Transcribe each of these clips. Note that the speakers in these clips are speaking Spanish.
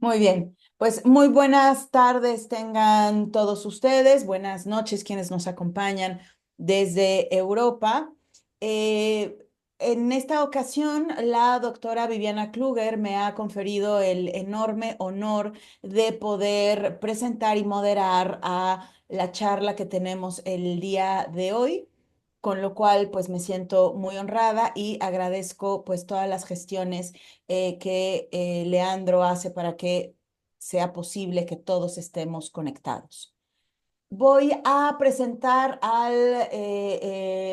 Muy bien, pues muy buenas tardes tengan todos ustedes, buenas noches quienes nos acompañan desde Europa. Eh, en esta ocasión, la doctora Viviana Kluger me ha conferido el enorme honor de poder presentar y moderar a la charla que tenemos el día de hoy, con lo cual pues me siento muy honrada y agradezco pues todas las gestiones que Leandro hace para que sea posible que todos estemos conectados. Voy a presentar al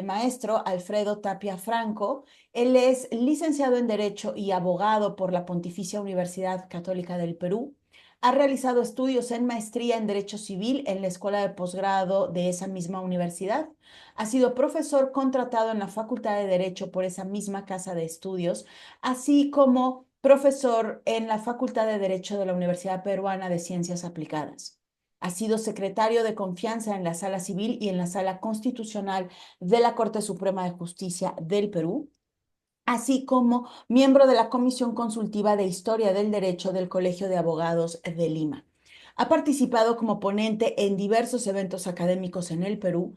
maestro Alfredo Tapia Franco. Él es licenciado en Derecho y abogado por la Pontificia Universidad Católica del Perú. Ha realizado estudios en maestría en Derecho Civil en la Escuela de Posgrado de esa misma universidad. Ha sido profesor contratado en la Facultad de Derecho por esa misma casa de estudios, así como profesor en la Facultad de Derecho de la Universidad Peruana de Ciencias Aplicadas. Ha sido secretario de confianza en la Sala Civil y en la Sala Constitucional de la Corte Suprema de Justicia del Perú, así como miembro de la Comisión Consultiva de Historia del Derecho del Colegio de Abogados de Lima. Ha participado como ponente en diversos eventos académicos en el Perú,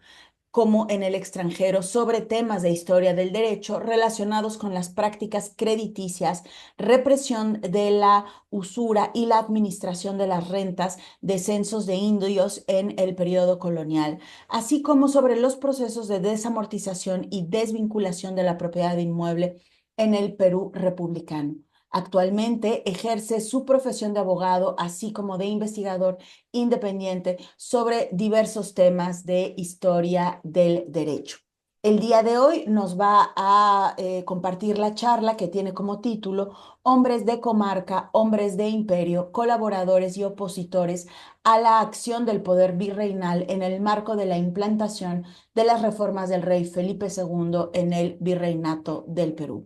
como en el extranjero, sobre temas de historia del derecho relacionados con las prácticas crediticias, represión de la usura y la administración de las rentas de censos de indios en el periodo colonial, así como sobre los procesos de desamortización y desvinculación de la propiedad inmueble en el Perú republicano. Actualmente ejerce su profesión de abogado, así como de investigador independiente sobre diversos temas de historia del derecho. El día de hoy nos va a compartir la charla que tiene como título Hombres de comarca, hombres de imperio, colaboradores y opositores a la acción del poder virreinal en el marco de la implantación de las reformas del rey Felipe II en el virreinato del Perú.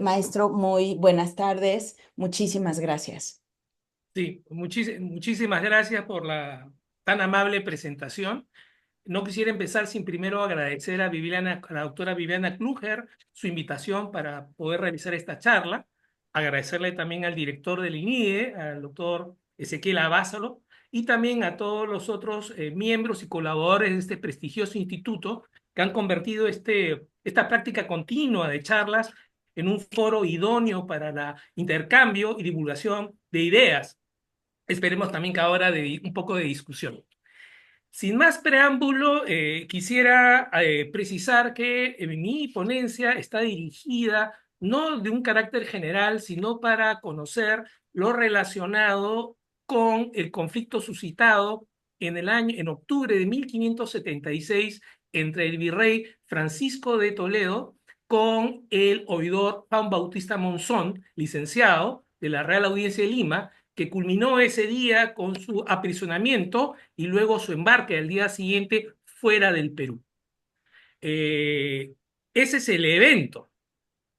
Maestro, muy buenas tardes. Muchísimas gracias. Sí, muchísimas gracias por la tan amable presentación. No quisiera empezar sin primero agradecer a la doctora Viviana Kluger su invitación para poder realizar esta charla. Agradecerle también al director del INIE, al doctor Ezequiel Abásolo, y también a todos los otros miembros y colaboradores de este prestigioso instituto que han convertido esta práctica continua de charlas en un foro idóneo para el intercambio y divulgación de ideas. Esperemos también que ahora de un poco de discusión. Sin más preámbulo, quisiera precisar que mi ponencia está dirigida no de un carácter general, sino para conocer lo relacionado con el conflicto suscitado en octubre de 1576 entre el virrey Francisco de Toledo con el oidor Juan Bautista Monzón, licenciado de la Real Audiencia de Lima, que culminó ese día con su aprisionamiento y luego su embarque al día siguiente fuera del Perú. Eh, Ese es el evento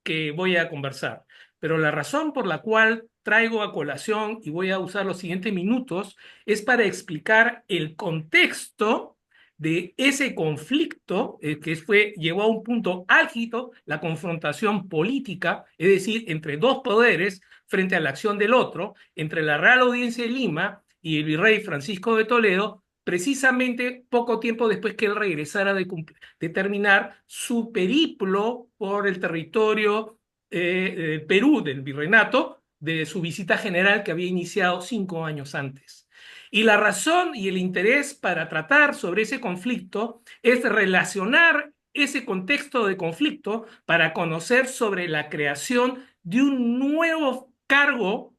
que voy a conversar, pero la razón por la cual traigo a colación y voy a usar los siguientes minutos es para explicar el contexto de ese conflicto llegó a un punto álgido, la confrontación política, es decir, entre dos poderes frente a la acción del otro, entre la Real Audiencia de Lima y el virrey Francisco de Toledo, precisamente poco tiempo después que él regresara de terminar su periplo por el territorio del Perú, del virreinato, de su visita general que había iniciado 5 años antes. Y la razón y el interés para tratar sobre ese conflicto es relacionar ese contexto de conflicto para conocer sobre la creación de un nuevo cargo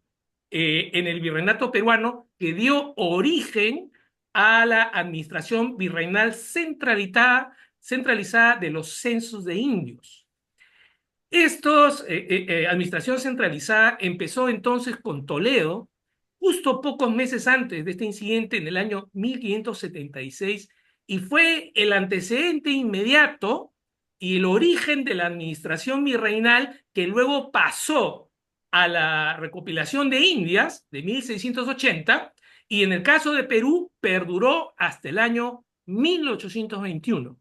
en el virreinato peruano que dio origen a la administración virreinal centralizada de los censos de indios. Administración centralizada empezó entonces con Toledo, justo pocos meses antes de este incidente, en el año 1576, y fue el antecedente inmediato y el origen de la administración virreinal que luego pasó a la recopilación de Indias de 1680 y en el caso de Perú perduró hasta el año 1821,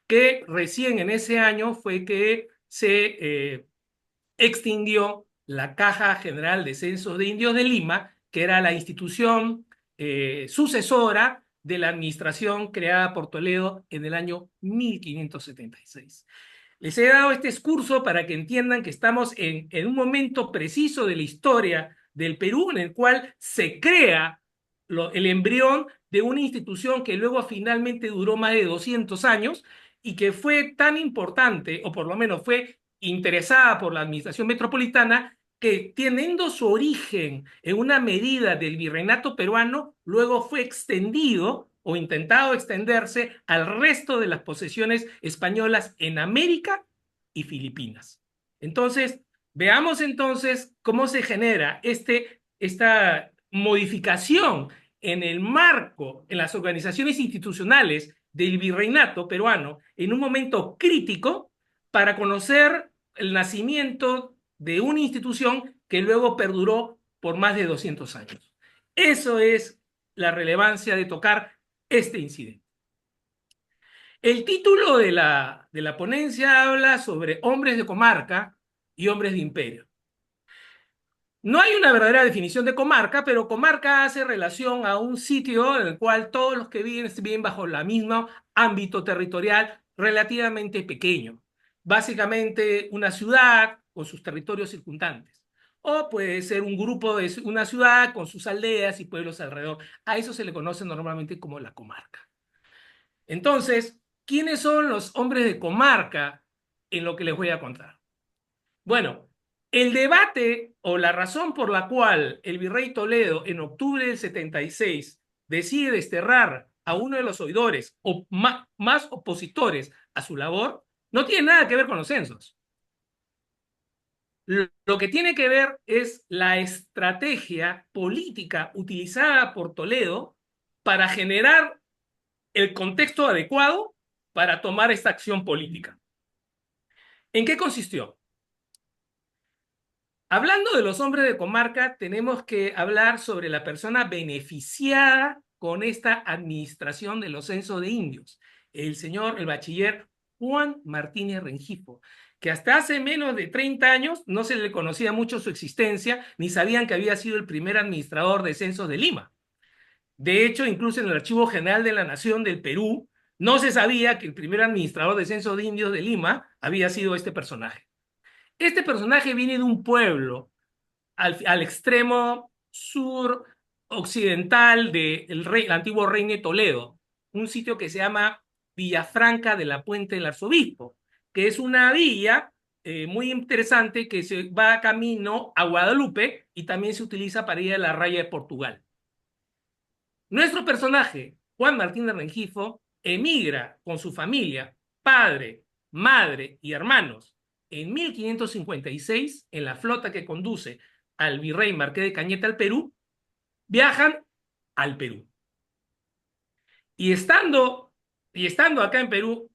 que recién en ese año fue que se extinguió la Caja General de Censos de Indios de Lima, que era la institución sucesora de la administración creada por Toledo en el año 1576. Les he dado este excurso para que entiendan que estamos en un momento preciso de la historia del Perú en el cual se crea el embrión de una institución que luego finalmente duró más de 200 años y que fue tan importante, o por lo menos fue interesada por la administración metropolitana, que teniendo su origen en una medida del virreinato peruano, luego fue extendido o intentado extenderse al resto de las posesiones españolas en América y Filipinas. Entonces, veamos entonces cómo se genera esta modificación en el marco, en las organizaciones institucionales del virreinato peruano, en un momento crítico para conocer el nacimiento de una institución que luego perduró por más de 200 años. Eso es la relevancia de tocar este incidente. El título de la ponencia habla sobre hombres de comarca y hombres de imperio. No hay una verdadera definición de comarca, pero comarca hace relación a un sitio en el cual todos los que viven bajo el mismo ámbito territorial relativamente pequeño. Básicamente una ciudad con sus territorios circundantes. O puede ser un grupo de una ciudad con sus aldeas y pueblos alrededor. A eso se le conoce normalmente como la comarca. Entonces, ¿quiénes son los hombres de comarca en lo que les voy a contar? Bueno, el debate o la razón por la cual el virrey Toledo en octubre del 76 decide desterrar a uno de los oidores o más opositores a su labor no tiene nada que ver con los censos. Lo que tiene que ver es la estrategia política utilizada por Toledo para generar el contexto adecuado para tomar esta acción política. ¿En qué consistió? Hablando de los hombres de comarca, tenemos que hablar sobre la persona beneficiada con esta administración de los censos de indios, el bachiller Juan Martínez Rengifo, que hasta hace menos de 30 años no se le conocía mucho su existencia, ni sabían que había sido el primer administrador de censos de Lima. De hecho, incluso en el Archivo General de la Nación del Perú, no se sabía que el primer administrador de censo de indios de Lima había sido este personaje. Este personaje viene de un pueblo al extremo sur occidental del antiguo Reino de Toledo, un sitio que se llama Villafranca de la Puente del Arzobispo, que es una villa muy interesante que se va camino a Guadalupe y también se utiliza para ir a la raya de Portugal. Nuestro personaje, Juan Martín de Rengifo, emigra con su familia, padre, madre y hermanos, en 1556 en la flota que conduce al virrey Marqués de Cañete al Perú, viajan al Perú. Y estando acá en Perú,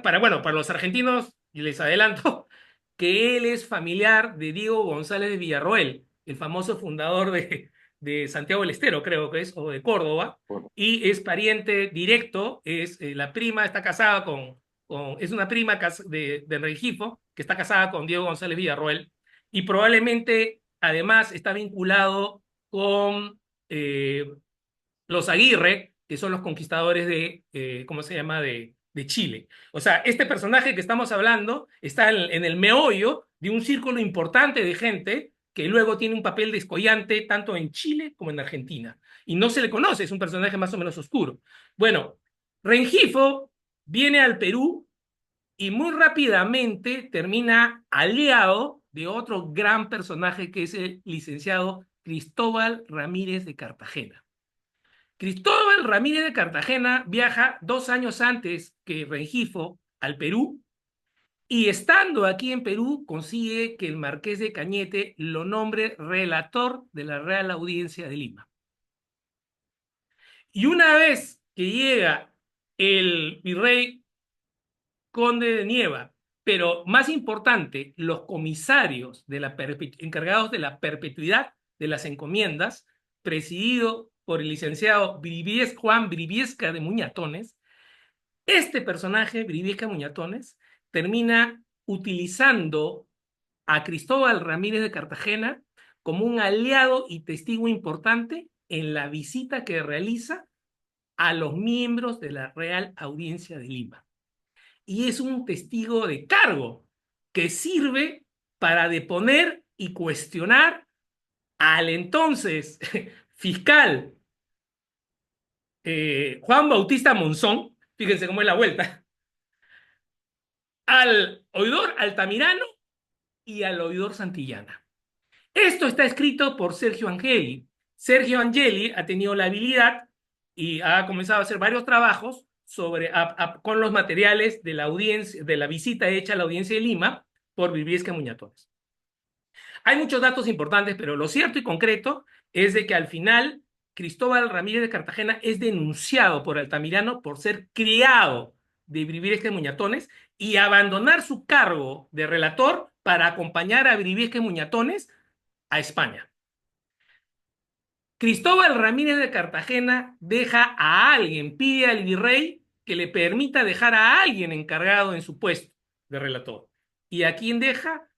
para los argentinos, les adelanto que él es familiar de Diego González de Villarroel, el famoso fundador de Santiago del Estero, creo que es, o de Córdoba, y es pariente directo, es la prima, está casada es una prima de Rengifo, que está casada con Diego González Villarroel, y probablemente además está vinculado con los Aguirre, que son los conquistadores ¿cómo se llama?, de Chile. O sea, este personaje que estamos hablando está en el meollo de un círculo importante de gente que luego tiene un papel descollante tanto en Chile como en Argentina. Y no se le conoce, es un personaje más o menos oscuro. Bueno, Rengifo viene al Perú y muy rápidamente termina aliado de otro gran personaje que es el licenciado Cristóbal Ramírez de Cartagena. Cristóbal Ramírez de Cartagena viaja 2 años antes que Rengifo al Perú y estando aquí en Perú consigue que el Marqués de Cañete lo nombre relator de la Real Audiencia de Lima. Y una vez que llega el virrey Conde de Nieva, pero más importante, los comisarios encargados de la perpetuidad de las encomiendas, presidido por el licenciado Juan Briviesca de Muñatones, este personaje, Briviesca Muñatones, termina utilizando a Cristóbal Ramírez de Cartagena como un aliado y testigo importante en la visita que realiza a los miembros de la Real Audiencia de Lima. Y es un testigo de cargo que sirve para deponer y cuestionar al entonces fiscal Juan Bautista Monzón, fíjense cómo es la vuelta, al oidor Altamirano y al oidor Santillana. Esto está escrito por Sergio Angeli. Sergio Angeli ha tenido la habilidad y ha comenzado a hacer varios trabajos con los materiales de la audiencia, de la visita hecha a la audiencia de Lima por Briviesca Muñatones. Hay muchos datos importantes, pero lo cierto y concreto es de que al final Cristóbal Ramírez de Cartagena es denunciado por Altamirano por ser criado de Briviesca Muñatones y abandonar su cargo de relator para acompañar a Briviesca Muñatones a España. Cristóbal Ramírez de Cartagena deja a alguien, pide al virrey que le permita dejar a alguien encargado en su puesto de relator. ¿Y a quién deja?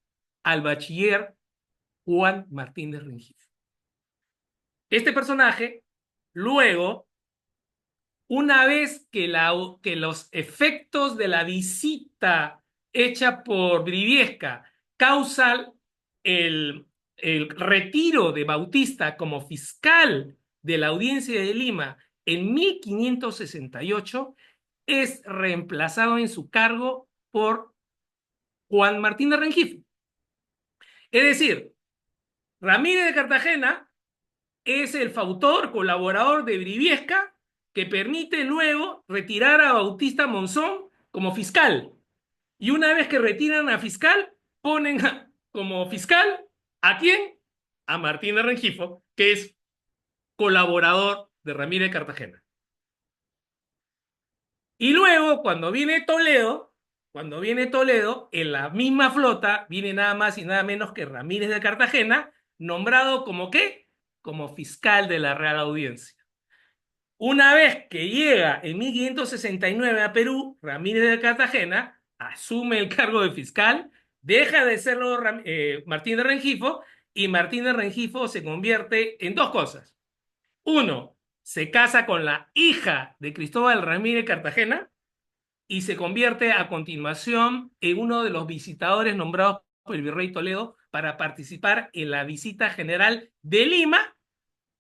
Al bachiller Juan Martínez Rengifo. Este personaje, luego, una vez que los efectos de la visita hecha por Briviesca causan el retiro de Bautista como fiscal de la Audiencia de Lima en 1568, es reemplazado en su cargo por Juan Martín de Rengifo. Es decir, Ramírez de Cartagena es el fautor, colaborador de Briviesca, que permite luego retirar a Bautista Monzón como fiscal. Y una vez que retiran a fiscal, ponen como fiscal ¿a quién? A Martín de Rengifo, que es colaborador de Ramírez de Cartagena. Y luego, cuando viene Toledo, en la misma flota viene nada más y nada menos que Ramírez de Cartagena, nombrado como ¿qué? Como fiscal de la Real Audiencia. Una vez que llega en 1569 a Perú, Ramírez de Cartagena asume el cargo de fiscal, deja de serlo Martín de Rengifo, y Martín de Rengifo se convierte en dos cosas. Uno, se casa con la hija de Cristóbal Ramírez de Cartagena y se convierte a continuación en uno de los visitadores nombrados por el virrey Toledo para participar en la visita general de Lima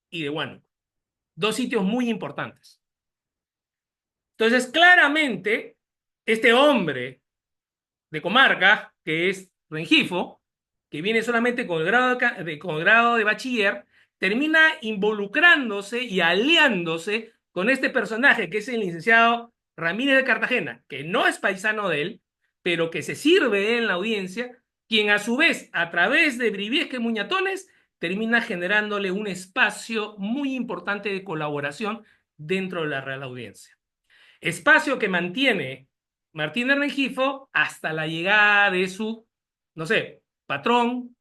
y de Huánuco. Dos sitios muy importantes. Entonces, claramente, este hombre de comarca, que es Rengifo, que viene solamente con el grado de bachiller, termina involucrándose y aliándose con este personaje, que es el licenciado Ramírez de Cartagena, que no es paisano de él, pero que se sirve en la audiencia, quien a su vez, a través de Briviesca y Muñatones, termina generándole un espacio muy importante de colaboración dentro de la Real Audiencia. Espacio que mantiene Martín de Rengifo hasta la llegada de su, no sé, patrón,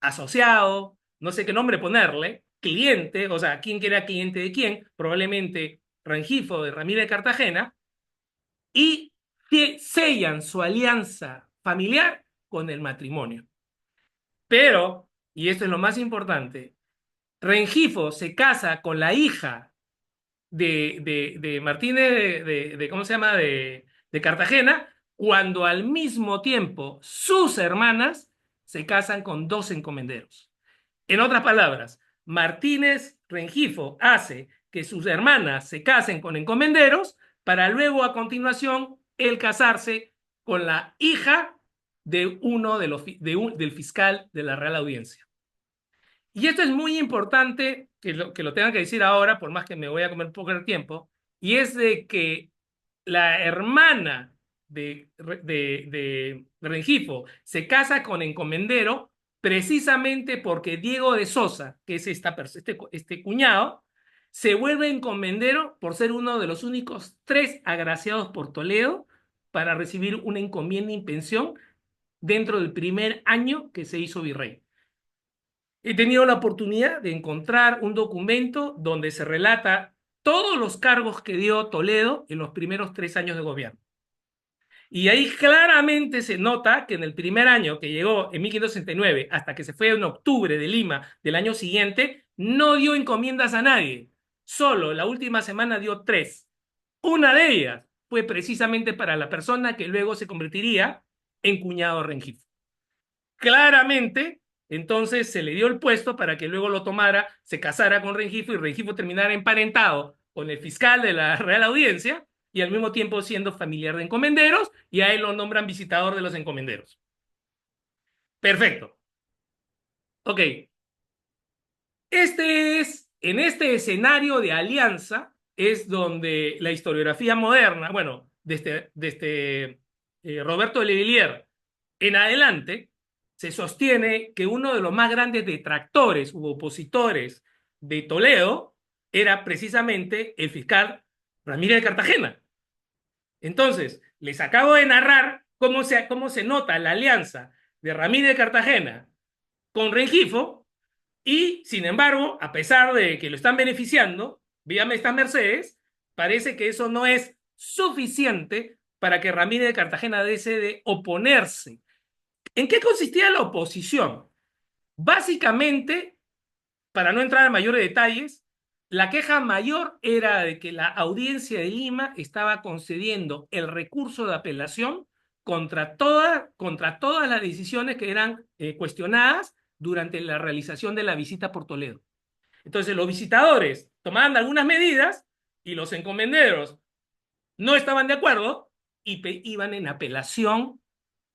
asociado, no sé qué nombre ponerle, cliente, o sea, quién que era cliente de quién, probablemente Rengifo de Ramírez de Cartagena, y que sellan su alianza familiar con el matrimonio. Pero, y esto es lo más importante, Rengifo se casa con la hija de Martínez ¿cómo se llama? De Cartagena, cuando al mismo tiempo sus hermanas se casan con dos encomenderos. En otras palabras, Martínez Rengifo hace que sus hermanas se casen con encomenderos para luego a continuación él casarse con la hija de uno del fiscal de la Real Audiencia. Y esto es muy importante que lo tenga que decir ahora, por más que me voy a comer poco el tiempo, y es de que la hermana de Rengifo se casa con encomendero precisamente porque Diego de Sosa, que es este cuñado, se vuelve encomendero por ser uno de los únicos tres agraciados por Toledo para recibir una encomienda y pensión dentro del primer año que se hizo virrey. He tenido la oportunidad de encontrar un documento donde se relata todos los cargos que dio Toledo en los primeros 3 años de gobierno. Y ahí claramente se nota que en el primer año que llegó en 1569 hasta que se fue en octubre de Lima del año siguiente, no dio encomiendas a nadie. Solo la última semana dio tres. Una de ellas fue precisamente para la persona que luego se convertiría en cuñado Rengifo. Claramente, entonces se le dio el puesto para que luego lo tomara, se casara con Rengifo y Rengifo terminara emparentado con el fiscal de la Real Audiencia y al mismo tiempo siendo familiar de encomenderos, y a él lo nombran visitador de los encomenderos. Perfecto. Ok. En este escenario de alianza es donde la historiografía moderna, bueno, desde Roberto de Levillier en adelante, se sostiene que uno de los más grandes detractores u opositores de Toledo era precisamente el fiscal Ramírez de Cartagena. Entonces, les acabo de narrar cómo se nota la alianza de Ramírez de Cartagena con Rengifo, y sin embargo, a pesar de que lo están beneficiando, víame estas mercedes, parece que eso no es suficiente para que Ramírez de Cartagena desee oponerse. ¿En qué consistía la oposición? Básicamente, para no entrar en mayores detalles, la queja mayor era de que la audiencia de Lima estaba concediendo el recurso de apelación contra todas las decisiones que eran cuestionadas durante la realización de la visita por Toledo. Entonces los visitadores tomaban algunas medidas y los encomenderos no estaban de acuerdo y iban en apelación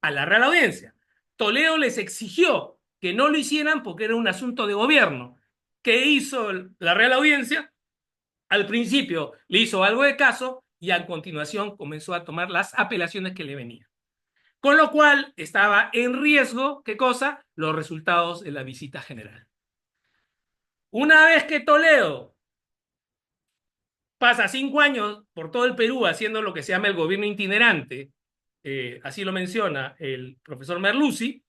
a la Real Audiencia. Toledo les exigió que no lo hicieran porque era un asunto de gobierno. ¿Qué hizo la Real Audiencia? Al principio le hizo algo de caso y a continuación comenzó a tomar las apelaciones que le venían. Con lo cual estaba en riesgo, ¿qué cosa? Los resultados de la visita general. Una vez que Toledo pasa 5 años por todo el Perú haciendo lo que se llama el gobierno itinerante, así lo menciona el profesor Merluzzi,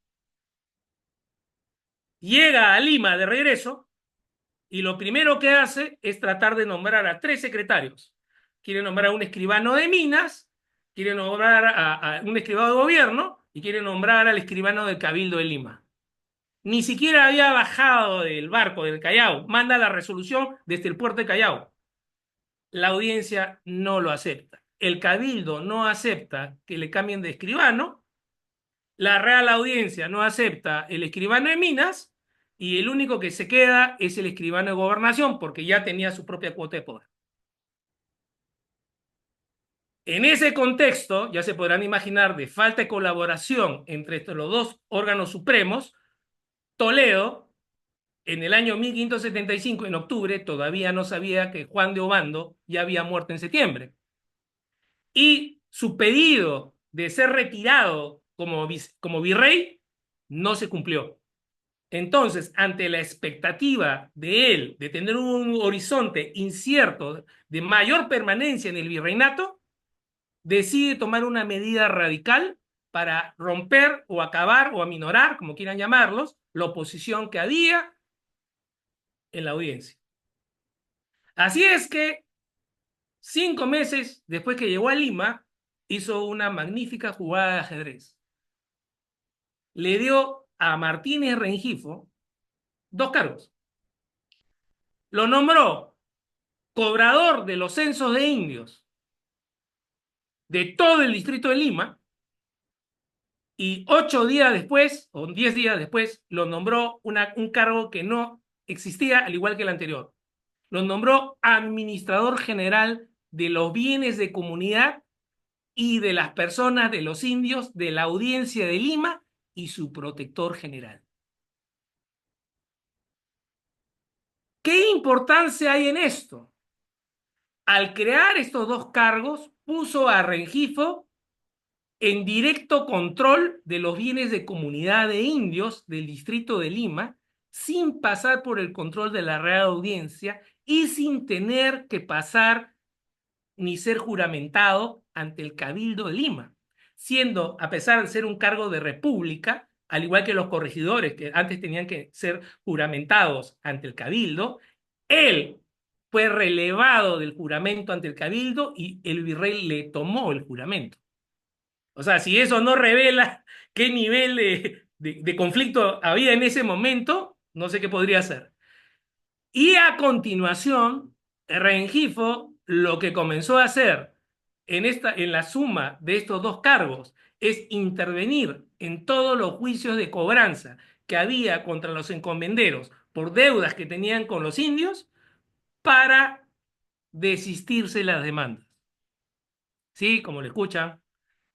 llega a Lima de regreso y lo primero que hace es tratar de nombrar a tres secretarios. Quiere nombrar a un escribano de Minas, quiere nombrar a un escribano de gobierno y quiere nombrar al escribano del Cabildo de Lima. Ni siquiera había bajado del barco del Callao, manda la resolución desde el puerto de Callao. La audiencia no lo acepta. El Cabildo no acepta que le cambien de escribano, la Real Audiencia no acepta el escribano de Minas y el único que se queda es el escribano de Gobernación porque ya tenía su propia cuota de poder. En ese contexto, ya se podrán imaginar, de falta de colaboración entre estos, los dos órganos supremos, Toledo, en el año 1575, en octubre, todavía no sabía que Juan de Obando ya había muerto en septiembre. Y su pedido de ser retirado como virrey no se cumplió. Entonces, ante la expectativa de él de tener un horizonte incierto de mayor permanencia en el virreinato, decide tomar una medida radical para romper o acabar o aminorar, como quieran llamarlos, la oposición que había en la audiencia. Así es que 5 meses después que llegó a Lima, hizo una magnífica jugada de ajedrez. Le dio a Martínez Rengifo dos cargos. Lo nombró cobrador de los censos de indios de todo el distrito de Lima y 8 días después, o 10 días después, lo nombró un cargo que no existía, al igual que el anterior. Lo nombró administrador general de los bienes de comunidad y de las personas de los indios de la Audiencia de Lima y su protector general. ¿Qué importancia hay en esto? Al crear estos dos cargos, puso a Rengifo en directo control de los bienes de comunidad de indios del distrito de Lima, sin pasar por el control de la Real Audiencia y sin tener que pasar ni ser juramentado ante el Cabildo de Lima, siendo, a pesar de ser un cargo de república, al igual que los corregidores que antes tenían que ser juramentados ante el Cabildo, él fue relevado del juramento ante el Cabildo y el virrey le tomó el juramento. O sea, si eso no revela qué nivel de conflicto había en ese momento, no sé qué podría ser. Y a continuación, Rengifo lo que comenzó a hacer en la suma de estos dos cargos es intervenir en todos los juicios de cobranza que había contra los encomenderos por deudas que tenían con los indios para desistirse las demandas. ¿Sí? Como lo escuchan,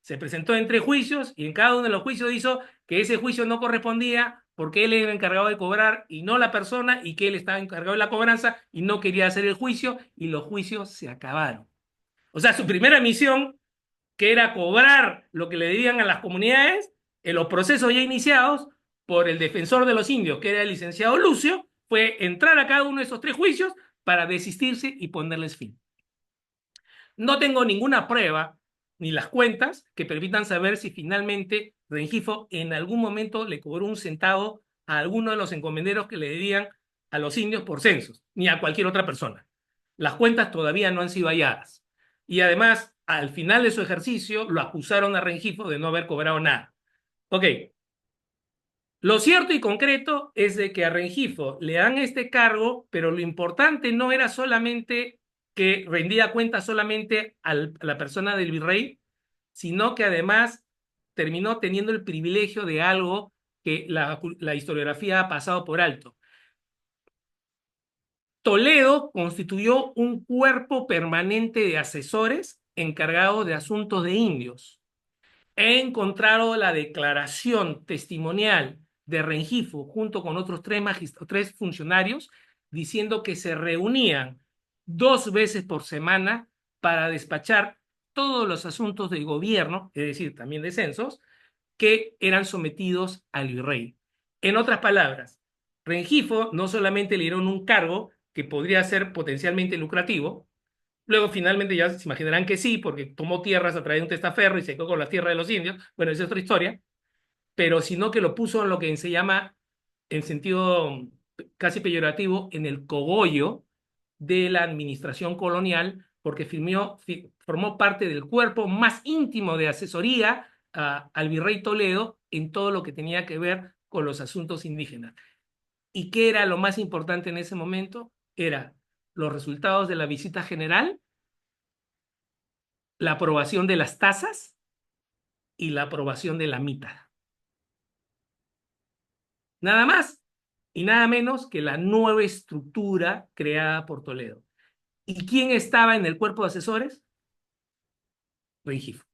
se presentó en 3 juicios y en cada uno de los juicios hizo que ese juicio no correspondía porque él era encargado de cobrar y no la persona, y que él estaba encargado de la cobranza y no quería hacer el juicio, y los juicios se acabaron. O sea, su primera misión, que era cobrar lo que le debían a las comunidades en los procesos ya iniciados por el defensor de los indios, que era el licenciado Lucio, fue entrar a cada uno de esos 3 juicios para desistirse y ponerles fin. No tengo ninguna prueba ni las cuentas que permitan saber si finalmente Rengifo en algún momento le cobró un centavo a alguno de los encomenderos que le debían a los indios por censos, ni a cualquier otra persona. Las cuentas todavía no han sido halladas. Y además, al final de su ejercicio, lo acusaron a Rengifo de no haber cobrado nada. Ok, lo cierto y concreto es de que a Rengifo le dan este cargo, pero lo importante no era solamente que rendía cuenta solamente a la persona del virrey, sino que además terminó teniendo el privilegio de algo que la historiografía ha pasado por alto. Toledo constituyó un cuerpo permanente de asesores encargados de asuntos de indios. He encontrado la declaración testimonial de Rengifo junto con otros 3 funcionarios diciendo que se reunían 2 veces por semana para despachar todos los asuntos del gobierno, es decir, también de censos, que eran sometidos al virrey. En otras palabras, Rengifo no solamente le dieron un cargo que podría ser potencialmente lucrativo. Luego, finalmente, ya se imaginarán que sí, porque tomó tierras a través de un testaferro y se quedó con las tierras de los indios. Bueno, esa es otra historia. Pero sino que lo puso en lo que se llama, en sentido casi peyorativo, en el cogollo de la administración colonial, porque formó parte del cuerpo más íntimo de asesoría al virrey Toledo en todo lo que tenía que ver con los asuntos indígenas. ¿Y qué era lo más importante en ese momento? Era los resultados de la visita general, la aprobación de las tasas y la aprobación de la mitad. Nada más y nada menos que la nueva estructura creada por Toledo. ¿Y quién estaba en el cuerpo de asesores? Rengifo.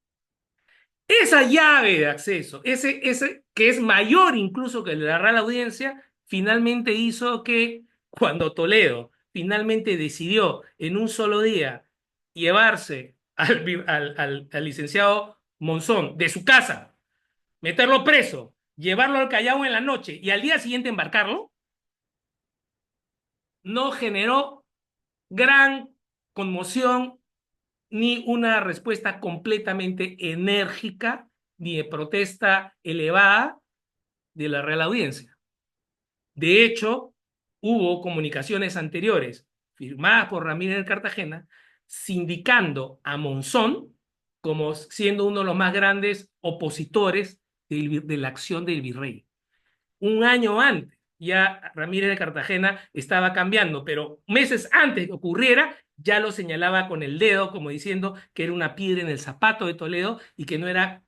Esa llave de acceso, ese que es mayor incluso que el de la Real Audiencia, finalmente hizo que cuando Toledo finalmente decidió en un solo día llevarse al licenciado Monzón de su casa, meterlo preso, llevarlo al Callao en la noche y al día siguiente embarcarlo, no generó gran conmoción ni una respuesta completamente enérgica ni de protesta elevada de la Real Audiencia. De hecho, hubo comunicaciones anteriores firmadas por Ramírez de Cartagena sindicando a Monzón como siendo uno de los más grandes opositores de la acción del virrey. Un año antes ya Ramírez de Cartagena estaba cambiando, pero meses antes que ocurriera ya lo señalaba con el dedo como diciendo que era una piedra en el zapato de Toledo y que no era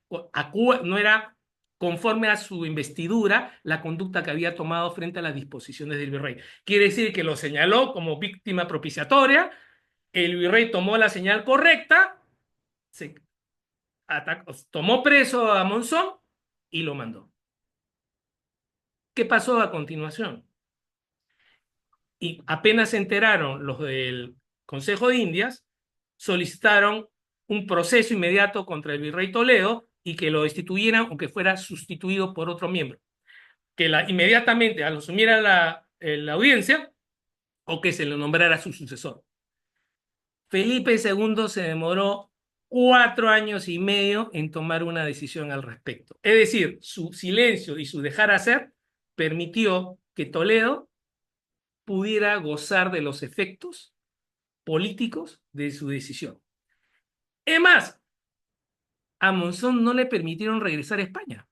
conforme a su investidura la conducta que había tomado frente a las disposiciones del virrey. Quiere decir que lo señaló como víctima propiciatoria, el virrey tomó la señal correcta, se tomó preso a Monzón y lo mandó. ¿Qué pasó a continuación? Y apenas se enteraron los del Consejo de Indias, solicitaron un proceso inmediato contra el virrey Toledo y que lo destituyeran o que fuera sustituido por otro miembro, que inmediatamente asumiera la audiencia o que se le nombrara su sucesor. Felipe II se demoró 4 años y medio en tomar una decisión al respecto. Es decir, su silencio y su dejar hacer permitió que Toledo pudiera gozar de los efectos políticos de su decisión. Es más, a Monzón no le permitieron regresar a España.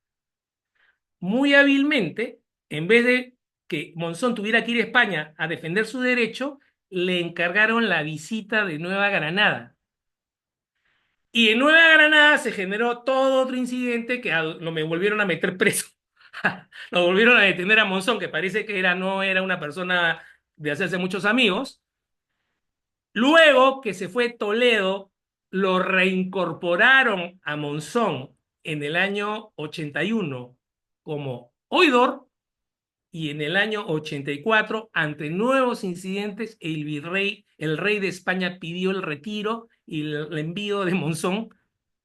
Muy hábilmente, en vez de que Monzón tuviera que ir a España a defender su derecho, le encargaron la visita de Nueva Granada. Y en Nueva Granada se generó todo otro incidente que lo me volvieron a meter preso. Lo volvieron a detener a Monzón, que parece que no era una persona de hacerse muchos amigos. Luego que se fue Toledo, lo reincorporaron a Monzón en el año 81 como oidor, y en el año 84, ante nuevos incidentes, el rey de España pidió el retiro y el envío de Monzón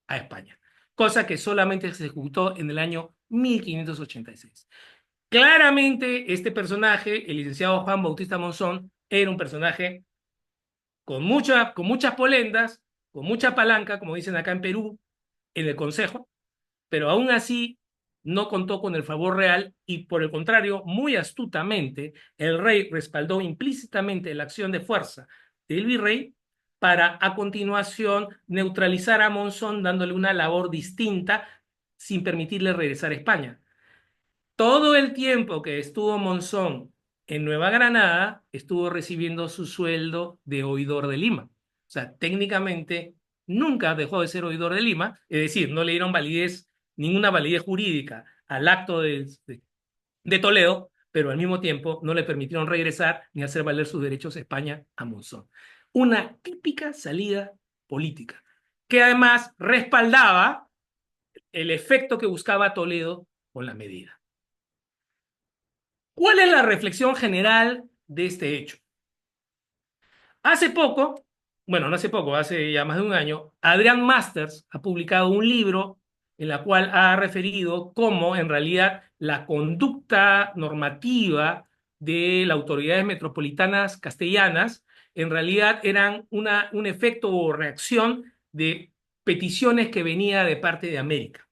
a España, cosa que solamente se ejecutó en el año 1586. Claramente, este personaje, el licenciado Juan Bautista Monzón, era un personaje con muchas polendas, con mucha palanca, como dicen acá en Perú, en el Consejo, pero aún así no contó con el favor real y, por el contrario, muy astutamente, el rey respaldó implícitamente la acción de fuerza del virrey para, a continuación, neutralizar a Monzón dándole una labor distinta sin permitirle regresar a España. Todo el tiempo que estuvo Monzón en Nueva Granada, estuvo recibiendo su sueldo de oidor de Lima. O sea, técnicamente nunca dejó de ser oidor de Lima, es decir, no le dieron ninguna validez jurídica al acto de Toledo, pero al mismo tiempo no le permitieron regresar ni hacer valer sus derechos a España a Monzón. Una típica salida política, que además respaldaba el efecto que buscaba Toledo con la medida. ¿Cuál es la reflexión general de este hecho? Hace poco, bueno, no hace poco, hace ya más de un año, Adrián Masters ha publicado un libro en la cual ha referido cómo en realidad la conducta normativa de las autoridades metropolitanas castellanas en realidad eran un efecto o reacción de peticiones que venía de parte de América,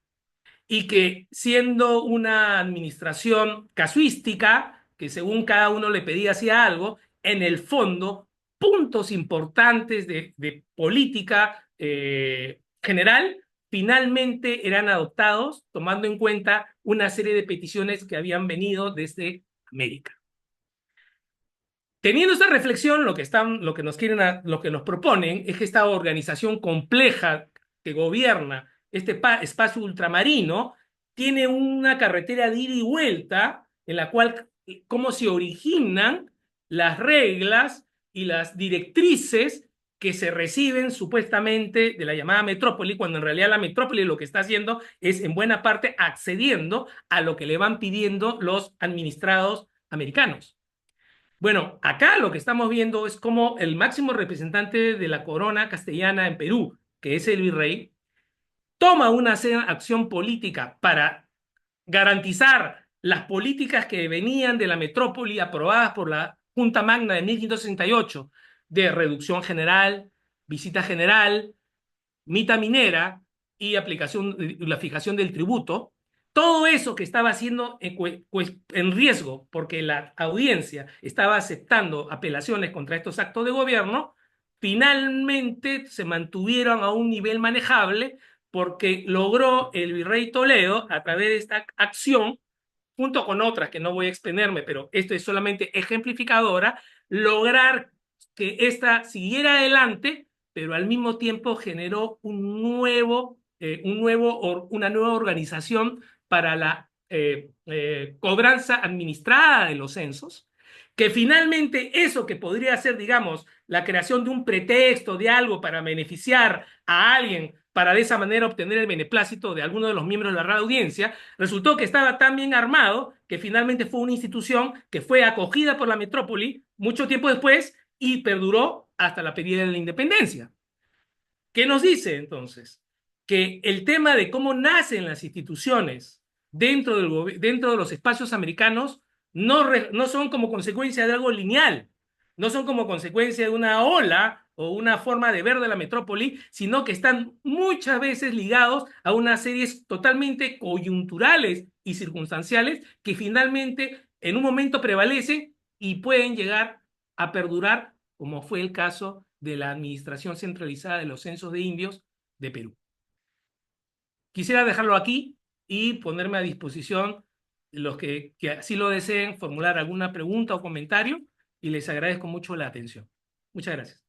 y que, siendo una administración casuística, que según cada uno le pedía hacía algo, en el fondo, puntos importantes de política general finalmente eran adoptados tomando en cuenta una serie de peticiones que habían venido desde América. Teniendo esta reflexión, lo que nos proponen es que esta organización compleja que gobierna este espacio ultramarino tiene una carretera de ida y vuelta en la cual cómo se originan las reglas y las directrices que se reciben supuestamente de la llamada metrópoli, cuando en realidad la metrópoli lo que está haciendo es en buena parte accediendo a lo que le van pidiendo los administrados americanos. Bueno, acá lo que estamos viendo es cómo el máximo representante de la corona castellana en Perú, que es el virrey, toma una acción política para garantizar las políticas que venían de la metrópoli aprobadas por la Junta Magna de 1568, de reducción general, visita general, mita minera y la fijación del tributo. Todo eso que estaba haciendo en riesgo porque la audiencia estaba aceptando apelaciones contra estos actos de gobierno, finalmente se mantuvieron a un nivel manejable porque logró el virrey Toledo, a través de esta acción, junto con otras que no voy a exponerme, pero esto es solamente ejemplificadora, lograr que esta siguiera adelante, pero al mismo tiempo generó una nueva organización para la cobranza administrada de los censos, que finalmente eso que podría ser, digamos, la creación de un pretexto de algo para beneficiar a alguien, para de esa manera obtener el beneplácito de alguno de los miembros de la radio audiencia, resultó que estaba tan bien armado que finalmente fue una institución que fue acogida por la metrópoli mucho tiempo después y perduró hasta la pérdida de la independencia. ¿Qué nos dice entonces? Que el tema de cómo nacen las instituciones dentro de los espacios americanos no son como consecuencia de algo lineal, no son como consecuencia de una ola o una forma de ver de la metrópoli, sino que están muchas veces ligados a unas series totalmente coyunturales y circunstanciales que finalmente en un momento prevalecen y pueden llegar a perdurar, como fue el caso de la administración centralizada de los censos de indios de Perú. Quisiera dejarlo aquí y ponerme a disposición de los que así lo deseen formular alguna pregunta o comentario y les agradezco mucho la atención. Muchas gracias.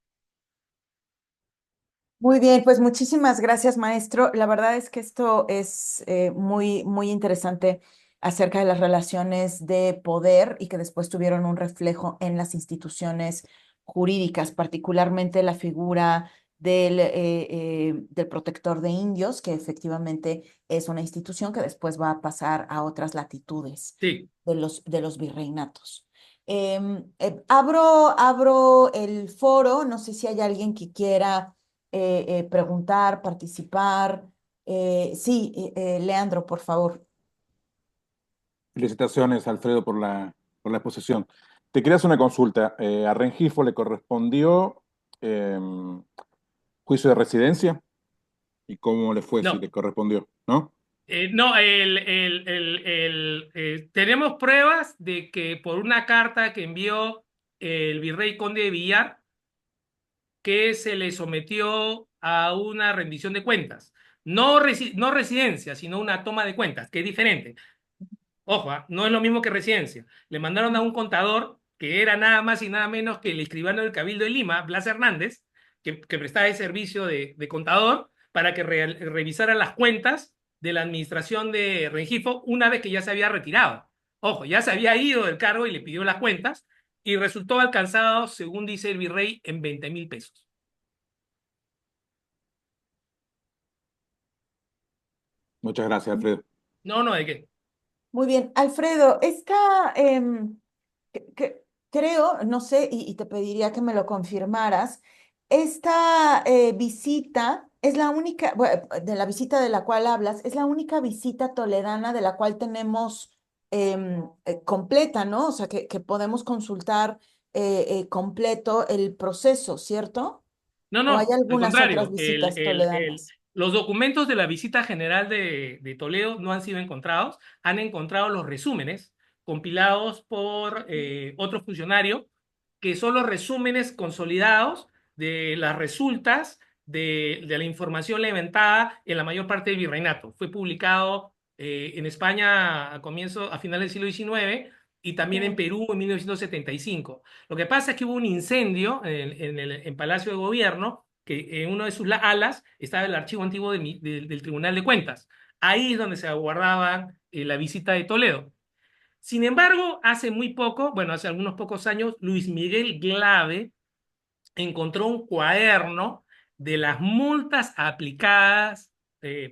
Muy bien, pues muchísimas gracias, maestro. La verdad es que esto es muy, muy interesante acerca de las relaciones de poder y que después tuvieron un reflejo en las instituciones jurídicas, particularmente la figura del protector de indios, que efectivamente es una institución que después va a pasar a otras latitudes Sí. de los virreinatos. Abro el foro, no sé si hay alguien que quiera preguntar, participar. Sí, Leandro, por favor. Felicitaciones, Alfredo, por la exposición. Te quería hacer una consulta. A Rengifo le correspondió eh, juicio de residencia y cómo le fue si No, le correspondió, ¿no? no, tenemos pruebas de que por una carta que envió el virrey conde de Villar, que se le sometió a una rendición de cuentas. No residencia, sino una toma de cuentas, que es diferente. Ojo, no es lo mismo que residencia. Le mandaron a un contador que era nada más y nada menos que el escribano del Cabildo de Lima, Blas Hernández, que prestaba el servicio de contador para que revisara las cuentas de la administración de Rengifo una vez que ya se había retirado. Ojo, ya se había ido del cargo y le pidió las cuentas y resultó alcanzado, según dice el virrey, en 20.000 pesos. Muchas gracias, Alfredo. No, no, ¿de qué? Muy bien, Alfredo, creo, no sé, y te pediría que me lo confirmaras, esta visita es la única, bueno, de la visita de la cual hablas, es la única visita toledana de la cual tenemos completa, ¿no? O sea, que podemos consultar completo el proceso, ¿cierto? No, ¿O hay no, al algunas otras contrario, visitas toledanas? los documentos de la visita general de Toledo no han sido encontrados, han encontrado los resúmenes compilados por otro funcionario, que son los resúmenes consolidados de las resultas de la información levantada en la mayor parte del virreinato. Fue publicado en España a finales del siglo XIX y también en Sí. Perú en 1975. Lo que pasa es que hubo un incendio en Palacio de Gobierno, que en una de sus alas estaba el archivo antiguo del Tribunal de Cuentas. Ahí es donde se aguardaba la visita de Toledo. Sin embargo, hace muy poco, bueno, hace algunos pocos años, Luis Miguel Glave encontró un cuaderno de las multas aplicadas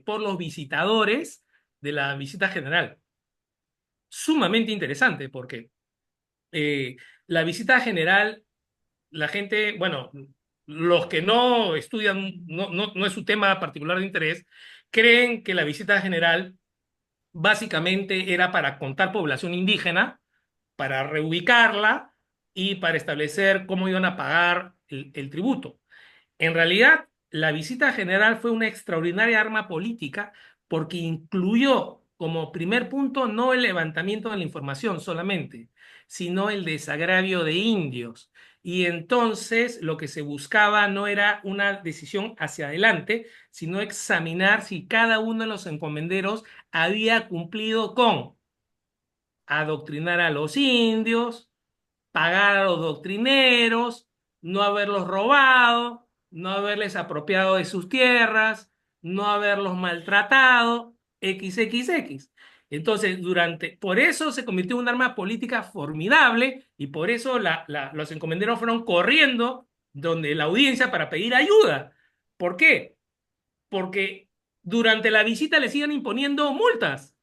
por los visitadores de la visita general. Sumamente interesante porque eh, la visita general, la gente, bueno, los que no estudian, no es su tema particular de interés, creen que la visita general básicamente era para contar población indígena, para reubicarla y para establecer cómo iban a pagar el tributo. En realidad, la visita general fue una extraordinaria arma política porque incluyó como primer punto no el levantamiento de la información solamente, sino el desagravio de indios. Y entonces lo que se buscaba no era una decisión hacia adelante, sino examinar si cada uno de los encomenderos había cumplido con adoctrinar a los indios, pagar a los doctrineros, no haberlos robado, no haberles apropiado de sus tierras, no haberlos maltratado, XXX. Entonces, por eso se convirtió en un arma política formidable y por eso los encomenderos fueron corriendo donde la audiencia para pedir ayuda. ¿Por qué? Porque durante la visita le siguen imponiendo multas.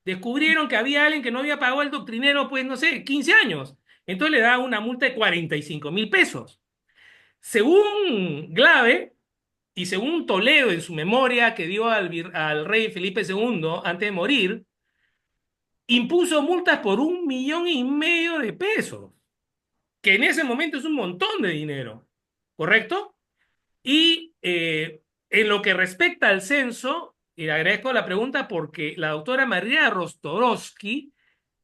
Descubrieron que había alguien que no había pagado el doctrinero, pues no sé, 15 años. Entonces le da una multa de 45.000 pesos. Según Glave y según Toledo en su memoria que dio al rey Felipe II antes de morir, impuso multas por 1,5 millones de pesos, que en ese momento es un montón de dinero, ¿correcto? Y en lo que respecta al censo, y le agradezco la pregunta porque la doctora María Rostorowski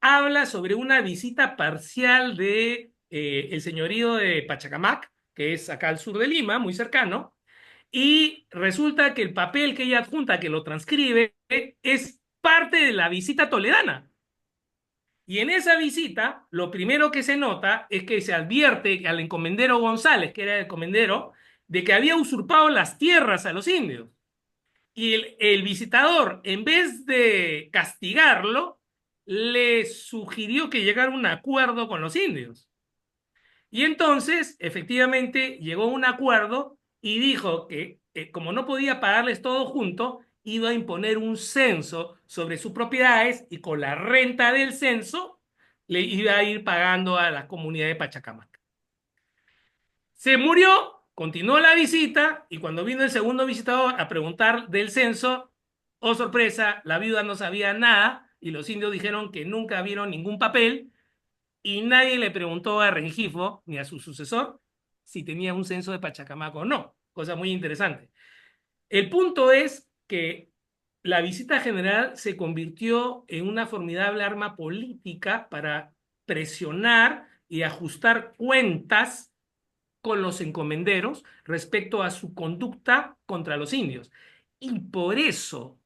habla sobre una visita parcial de el señorío de Pachacamac, que es acá al sur de Lima, muy cercano, y resulta que el papel que ella adjunta, que lo transcribe, es parte de la visita toledana. Y en esa visita, lo primero que se nota es que se advierte al encomendero González, que era el encomendero, de que había usurpado las tierras a los indios. Y el visitador, en vez de castigarlo, le sugirió que llegara a un acuerdo con los indios. Y entonces, efectivamente, llegó a un acuerdo y dijo que, como no podía pagarles todo junto, iba a imponer un censo sobre sus propiedades y con la renta del censo le iba a ir pagando a la comunidad de Pachacamac. Se murió, continuó la visita y cuando vino el segundo visitador a preguntar del censo, oh sorpresa, la viuda no sabía nada y los indios dijeron que nunca vieron ningún papel y nadie le preguntó a Rengifo ni a su sucesor si tenía un censo de Pachacamac o no, cosa muy interesante. El punto es que la visita general se convirtió en una formidable arma política para presionar y ajustar cuentas con los encomenderos respecto a su conducta contra los indios. Y por eso,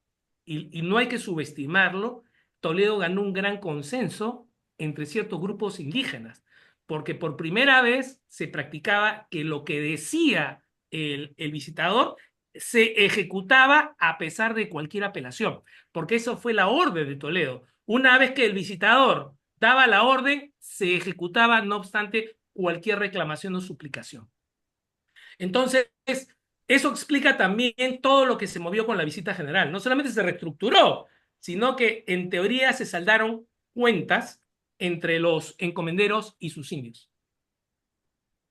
y no hay que subestimarlo, Toledo ganó un gran consenso entre ciertos grupos indígenas, porque por primera vez se practicaba que lo que decía el visitador se ejecutaba a pesar de cualquier apelación, porque eso fue la orden de Toledo. Una vez que el visitador daba la orden, se ejecutaba, no obstante cualquier reclamación o suplicación. Entonces, eso explica también todo lo que se movió con la visita general. No solamente se reestructuró, sino que en teoría se saldaron cuentas entre los encomenderos y sus indios.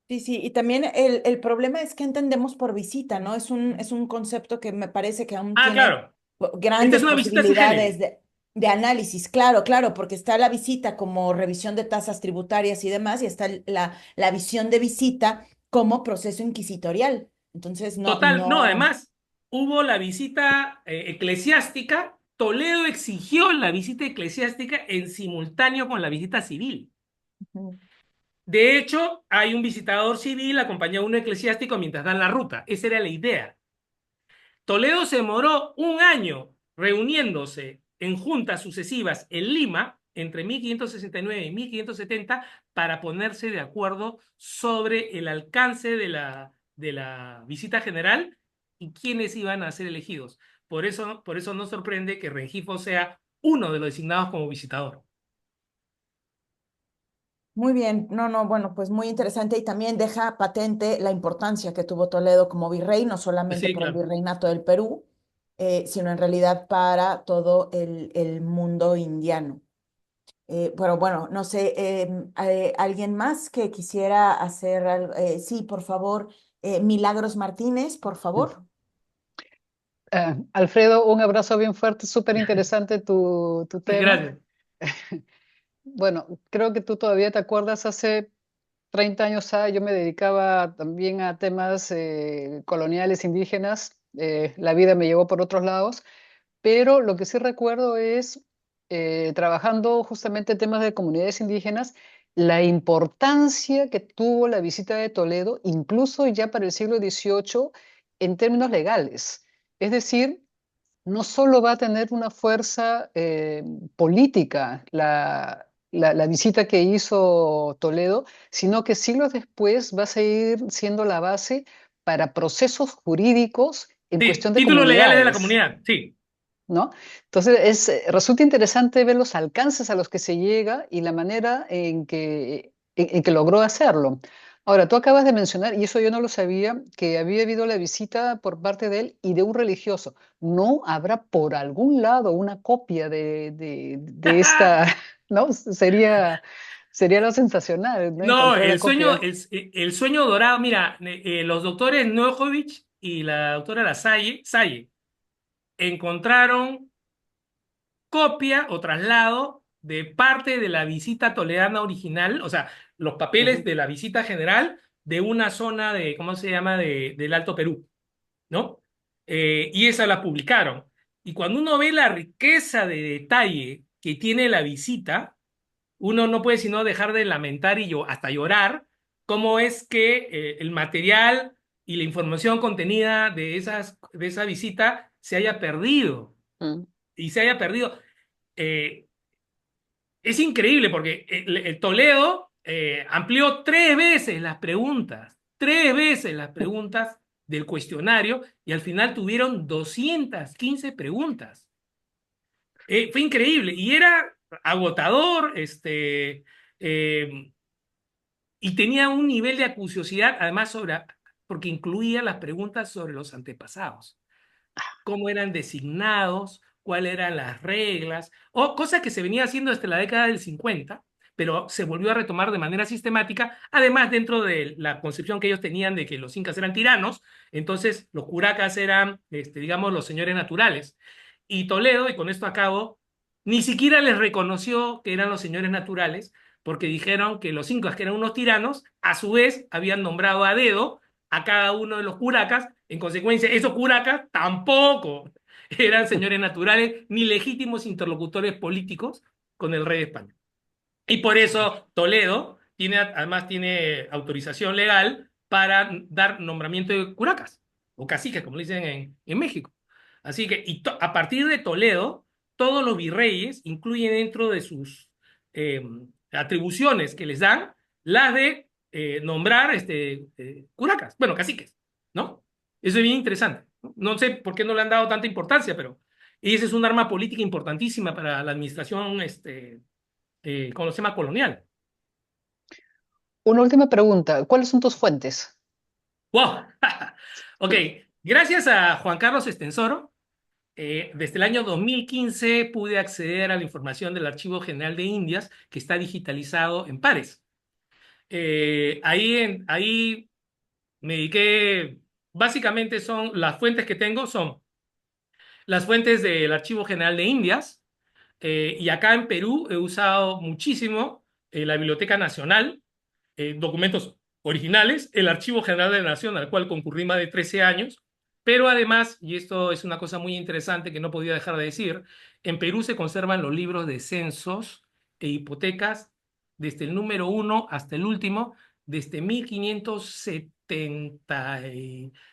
Sí, sí, y también el problema es que entendemos por visita, ¿no? Es un concepto que me parece que aún Ah, tiene claro. Esta es grandes una visita sui posibilidades generis. de análisis, claro, claro, porque está la visita como revisión de tasas tributarias y demás, y está la visión de visita como proceso inquisitorial. Entonces, no, Total, no, no. además, hubo la visita eclesiástica. Toledo exigió la visita eclesiástica en simultáneo con la visita civil. Ujú. De hecho, hay un visitador civil acompañado de un eclesiástico mientras dan la ruta. Esa era la idea. Toledo se demoró un año reuniéndose en juntas sucesivas en Lima entre 1569 y 1570 para ponerse de acuerdo sobre el alcance de la visita general y quiénes iban a ser elegidos. Por eso no sorprende que Rengifo sea uno de los designados como visitador. Muy bien, no, no, bueno, pues muy interesante y también deja patente la importancia que tuvo Toledo como virrey, no solamente Sí, por el claro. virreinato del Perú, sino en realidad para todo el mundo indiano. Pero bueno, no sé, ¿alguien más que quisiera hacer algo? Sí, por favor, Milagros Martínez, por favor. Alfredo, un abrazo bien fuerte, súper interesante tu tema. Gracias. Bueno, creo que tú todavía te acuerdas, hace 30 años yo me dedicaba también a temas coloniales indígenas. La vida me llevó por otros lados, pero lo que sí recuerdo es, trabajando justamente temas de comunidades indígenas, la importancia que tuvo la visita de Toledo, incluso ya para el siglo XVIII, en términos legales. Es decir, no solo va a tener una fuerza política la visita que hizo Toledo, sino que siglos después va a seguir siendo la base para procesos jurídicos en Sí, cuestión de títulos legales de la comunidades, comunidad, sí. ¿no? Entonces, resulta interesante ver los alcances a los que se llega y la manera en que logró hacerlo. Ahora, tú acabas de mencionar, y eso yo no lo sabía, que había habido la visita por parte de él y de un religioso. ¿No habrá por algún lado una copia de esta, ¿no? Sería lo sensacional, ¿no? No, Encontrar la copia. el sueño dorado, mira, los doctores Nojovic y la doctora Salle encontraron copia o traslado de parte de la visita toledana original, o sea, los papeles Ujú. de la visita general de una zona de, ¿cómo se llama?, del Alto Perú, ¿no? Y esa la publicaron. Y cuando uno ve la riqueza de detalle que tiene la visita, uno no puede sino dejar de lamentar y hasta llorar cómo es que el material y la información contenida de esa visita se haya perdido. Mm. Y se haya perdido. Eh, es increíble porque el Toledo amplió 3 veces las preguntas del cuestionario y al final tuvieron 215 preguntas. Fue increíble y era agotador, y tenía un nivel de acuciosidad, además, porque incluía las preguntas sobre los antepasados, cómo eran designados, cuáles eran las reglas, o cosas que se venía haciendo desde la década del 50, pero se volvió a retomar de manera sistemática, además dentro de la concepción que ellos tenían de que los incas eran tiranos, entonces los curacas eran, digamos, los señores naturales. Y Toledo, y con esto acabo, ni siquiera les reconoció que eran los señores naturales, porque dijeron que los incas, que eran unos tiranos, a su vez habían nombrado a dedo a cada uno de los curacas. En consecuencia, esos curacas tampoco eran señores naturales ni legítimos interlocutores políticos con el rey de España. Y por eso Toledo además tiene autorización legal para dar nombramiento de curacas o caciques, como le dicen en México. Así que a partir de Toledo, todos los virreyes incluyen dentro de sus eh, atribuciones que les dan las de nombrar curacas, bueno, caciques, ¿no? Eso es bien interesante. No sé por qué no le han dado tanta importancia, pero ese es un arma política importantísima para la administración, ¿cómo se llama? Colonial. Una última pregunta. ¿Cuáles son tus fuentes? ¡Wow! Ok, gracias a Juan Carlos Estensoro, desde el año 2015 pude acceder a la información del Archivo General de Indias, que está digitalizado en pares. Ahí me dediqué, básicamente son las fuentes que tengo, son las fuentes del Archivo General de Indias, y acá en Perú he usado muchísimo la Biblioteca Nacional, documentos originales, el Archivo General de la Nación, al cual concurrí más de 13 años, pero además, y esto es una cosa muy interesante que no podía dejar de decir, en Perú se conservan los libros de censos e hipotecas desde el número 1 hasta el último, desde 1570,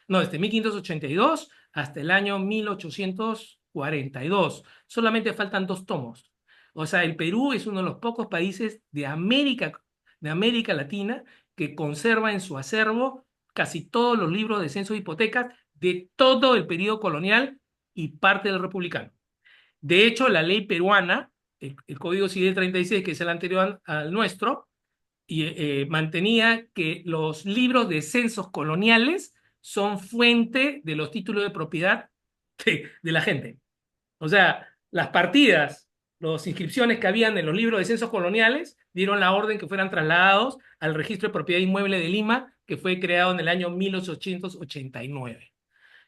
no, desde 1582 hasta el año 1842. Solamente faltan 2 tomos. O sea, el Perú es uno de los pocos países de América Latina que conserva en su acervo casi todos los libros de censo de hipotecas de todo el periodo colonial y parte del republicano. De hecho, la ley peruana, el Código Civil 36, que es el anterior al nuestro, mantenía que los libros de censos coloniales son fuente de los títulos de propiedad de la gente. O sea, las partidas, las inscripciones que habían en los libros de censos coloniales dieron la orden que fueran trasladados al Registro de Propiedad Inmueble de Lima, que fue creado en el año 1889.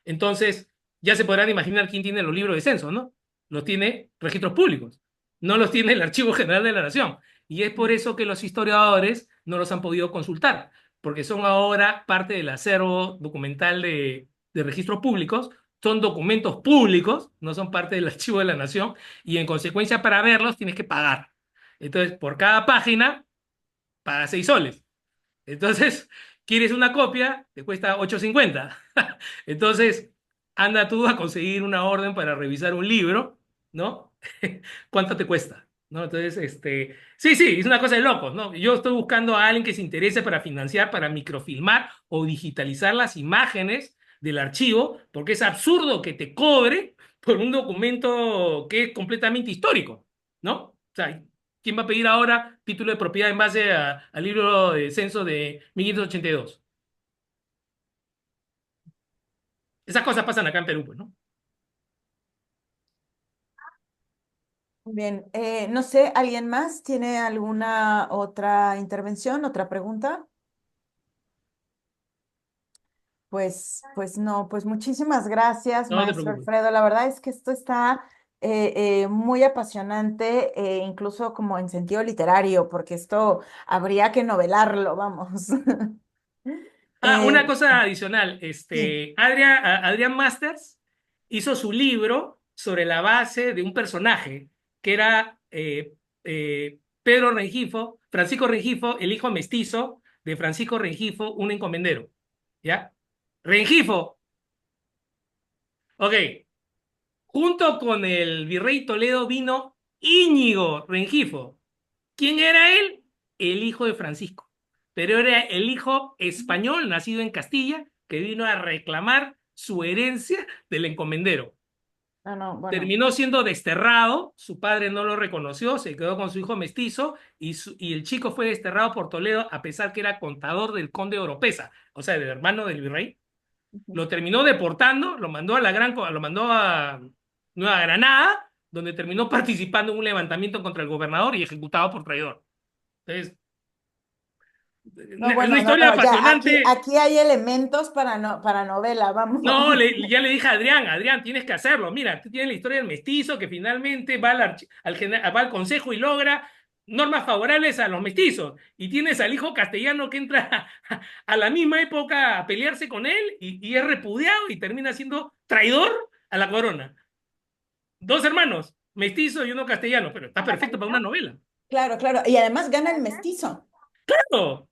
Entonces, ya se podrán imaginar quién tiene los libros de censo, ¿no? Los tiene registros públicos, no los tiene el Archivo General de la Nación. Y es por eso que los historiadores no los han podido consultar, porque son ahora parte del acervo documental de registros públicos, son documentos públicos, no son parte del Archivo de la Nación, y en consecuencia para verlos tienes que pagar. Entonces, por cada página, pagas 6 soles. Entonces, quieres una copia, te cuesta 8.50. Entonces, anda tú a conseguir una orden para revisar un libro, ¿no? ¿Cuánto te cuesta? ¿No? Entonces, sí, sí, es una cosa de locos, ¿no? Yo estoy buscando a alguien que se interese para financiar, para microfilmar o digitalizar las imágenes del archivo, porque es absurdo que te cobre por un documento que es completamente histórico, ¿no? O sea, ¿quién va a pedir ahora título de propiedad en base al libro de censo de 1582? Esas cosas pasan acá en Perú, pues, ¿no? Bien, no sé, ¿alguien más tiene alguna otra intervención, otra pregunta? Pues no, pues muchísimas gracias, No te maestro preocupes. Alfredo. La verdad es que esto está muy apasionante, incluso como en sentido literario, porque esto habría que novelarlo, vamos. Una Eh, cosa adicional, sí, Adrián Masters hizo su libro sobre la base de un personaje que era Pedro Rengifo, Francisco Rengifo, el hijo mestizo de Francisco Rengifo, un encomendero, ¿ya? Rengifo. Ok. Junto con el virrey Toledo vino Íñigo Rengifo. ¿Quién era él? El hijo de Francisco. Pero era el hijo español, nacido en Castilla, que vino a reclamar su herencia del encomendero. No, no, bueno. Terminó siendo desterrado, su padre no lo reconoció, se quedó con su hijo mestizo y el chico fue desterrado por Toledo a pesar que era contador del conde de Oropesa, o sea, del hermano del virrey. Lo terminó deportando, lo mandó a Nueva Granada, donde terminó participando en un levantamiento contra el gobernador y ejecutado por traidor. Entonces, No, es una bueno, no, historia no, ya apasionante. aquí hay elementos para, no, para novela, vamos. No, ya le dije a Adrián, Adrián, tienes que hacerlo. Mira, tú tienes la historia del mestizo que finalmente va va al consejo y logra normas favorables a los mestizos. Y tienes al hijo castellano que entra a la misma época a pelearse con él y es repudiado y termina siendo traidor a la corona. Dos hermanos, mestizo y uno castellano, pero está perfecto para una novela. Claro, claro. Y además gana el mestizo. Claro,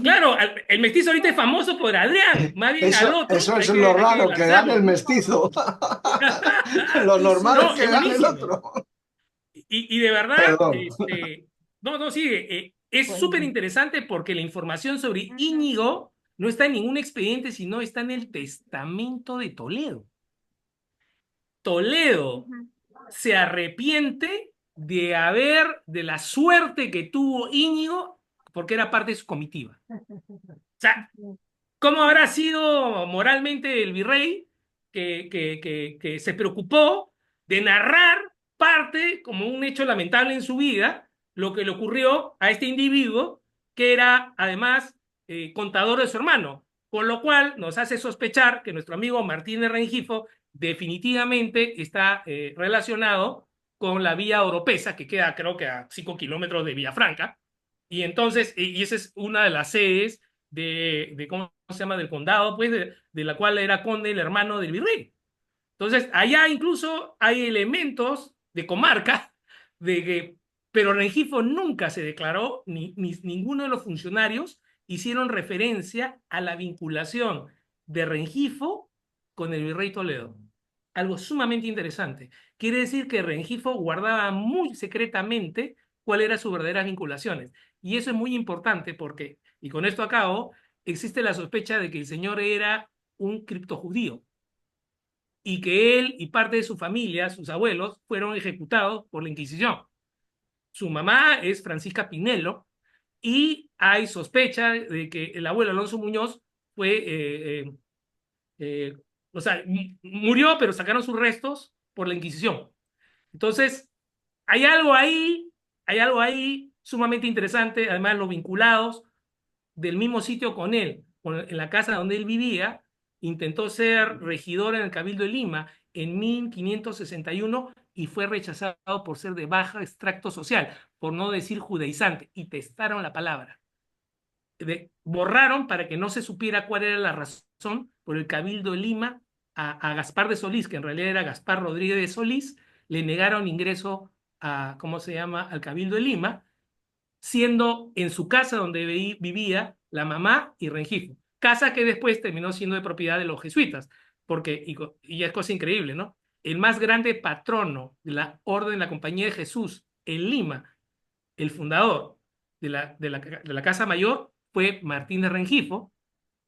claro, el mestizo ahorita es famoso por Adrián, más bien al otro Eso es lo hay que raro, que gane el lanzarlo. mestizo. Lo normal es No, que es gane el buenísimo. otro. Y de verdad, Perdón. no, no, sí, es súper Bueno. interesante porque la información sobre Íñigo no está en ningún expediente, sino está en el testamento de Toledo. Toledo se arrepiente de la suerte que tuvo Íñigo porque era parte de su comitiva. O sea, ¿cómo habrá sido moralmente el virrey que se preocupó de narrar parte como un hecho lamentable en su vida, lo que le ocurrió a este individuo que era además contador de su hermano? Con lo cual nos hace sospechar que nuestro amigo Martínez Rengifo definitivamente está relacionado con la vía Oropesa, que queda creo que a 5 kilómetros de Villafranca, y entonces, y esa es una de las sedes ¿cómo se llama? Del condado, pues, de la cual era conde el hermano del virrey. Entonces, allá incluso hay elementos de comarca, de que, pero Rengifo nunca se declaró, ni ninguno de los funcionarios hicieron referencia a la vinculación de Rengifo con el virrey Toledo. Algo sumamente interesante. Quiere decir que Rengifo guardaba muy secretamente cuáles eran sus verdaderas vinculaciones. Y eso es muy importante porque, y con esto acabo, existe la sospecha de que el señor era un criptojudío y que él y parte de su familia, sus abuelos, fueron ejecutados por la Inquisición. Su mamá es Francisca Pinelo y hay sospecha de que el abuelo Alonso Muñoz fue, o sea, murió, pero sacaron sus restos por la Inquisición. Entonces, hay algo ahí sumamente interesante, además los vinculados del mismo sitio con él, en la casa donde él vivía, intentó ser regidor en el Cabildo de Lima en 1561 y fue rechazado por ser de bajo extracto social, por no decir judaizante, y testaron la palabra. Borraron para que no se supiera cuál era la razón por el Cabildo de Lima a Gaspar de Solís, que en realidad era Gaspar Rodríguez de Solís, le negaron ingreso a, ¿cómo se llama?, al Cabildo de Lima, siendo en su casa donde vivía la mamá y Rengifo. Casa que después terminó siendo de propiedad de los jesuitas, porque, y es cosa increíble, ¿no? El más grande patrono de la Orden de la Compañía de Jesús en Lima, el fundador de la Casa Mayor, fue Martín de Rengifo,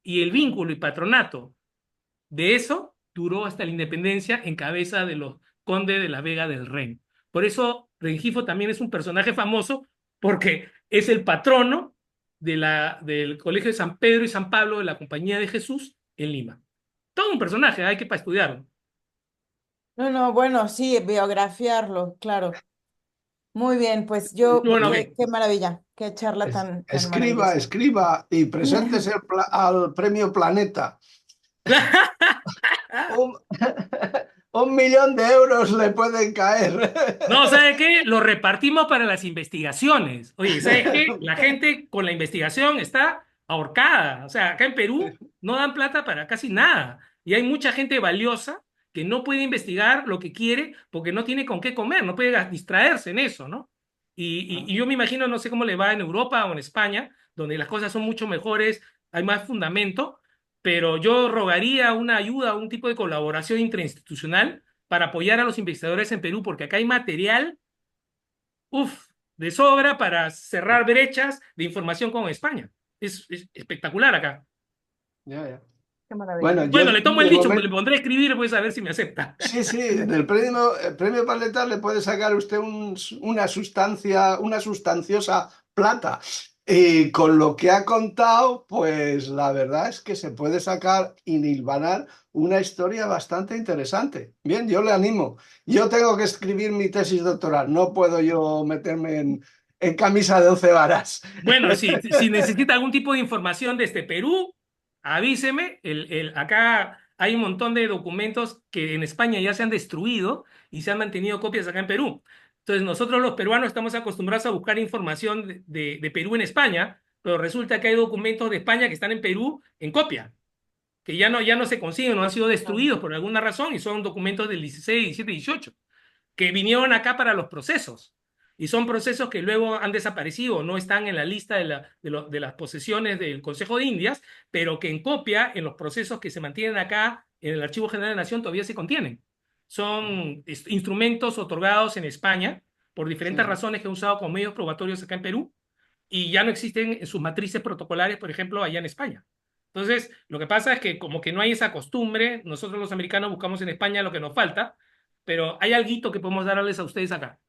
y el vínculo y patronato de eso duró hasta la independencia en cabeza de los condes de la Vega del Rey. Por eso Rengifo también es un personaje famoso porque es el patrono del Colegio de San Pedro y San Pablo de la Compañía de Jesús en Lima. Todo un personaje, hay que para estudiarlo. No, no, bueno, sí, biografiarlo, claro. Muy bien, pues yo, Bueno, ok. qué maravilla, qué charla tan Escriba, maravillosa. escriba y preséntese al premio Planeta. Un, 1 millón de euros le pueden caer. No, ¿sabe qué? Lo repartimos para las investigaciones. Oye, ¿sabes qué? La gente con la investigación está ahorcada. O sea, acá en Perú no dan plata para casi nada. Y hay mucha gente valiosa que no puede investigar lo que quiere porque no tiene con qué comer, no puede distraerse en eso, ¿no? Y yo me imagino, no sé cómo le va en Europa o en España, donde las cosas son mucho mejores, hay más fundamento, pero yo rogaría una ayuda, un tipo de colaboración interinstitucional para apoyar a los investigadores en Perú, porque acá hay material, uff, de sobra para cerrar brechas de información con España. Es espectacular acá. Ya, ya. Qué maravilla. Bueno, yo Bueno, le tomo el de dicho, le momento, pondré a escribir, pues a ver si me acepta. sí, en el premio Planeta le puede sacar usted una sustancia, una sustanciosa plata. Y con lo que ha contado, pues la verdad es que se puede sacar y hilvanar una historia bastante interesante. Bien, yo le animo. Yo tengo que escribir mi tesis doctoral, no puedo yo meterme en camisa de 11 varas. Bueno, si necesita algún tipo de información desde Perú, avíseme. Acá hay un montón de documentos que en España ya se han destruido y se han mantenido copias acá en Perú. Entonces, nosotros los peruanos estamos acostumbrados a buscar información de Perú en España, pero resulta que hay documentos de España que están en Perú en copia, que ya no se consiguen, no han sido destruidos por alguna razón y son documentos del 16, 17, 18 que vinieron acá para los procesos. Y son procesos que luego han desaparecido, no están en la lista de las posesiones del Consejo de Indias, pero que en copia, en los procesos que se mantienen acá en el Archivo General de la Nación, todavía se contienen. Son instrumentos otorgados en España por diferentes Sí. razones que he usado como medios probatorios acá en Perú y ya no existen en sus matrices protocolares, por ejemplo, allá en España. Entonces, lo que pasa es que como que no hay esa costumbre, nosotros los americanos buscamos en España lo que nos falta, pero hay alguito que podemos darles a ustedes acá.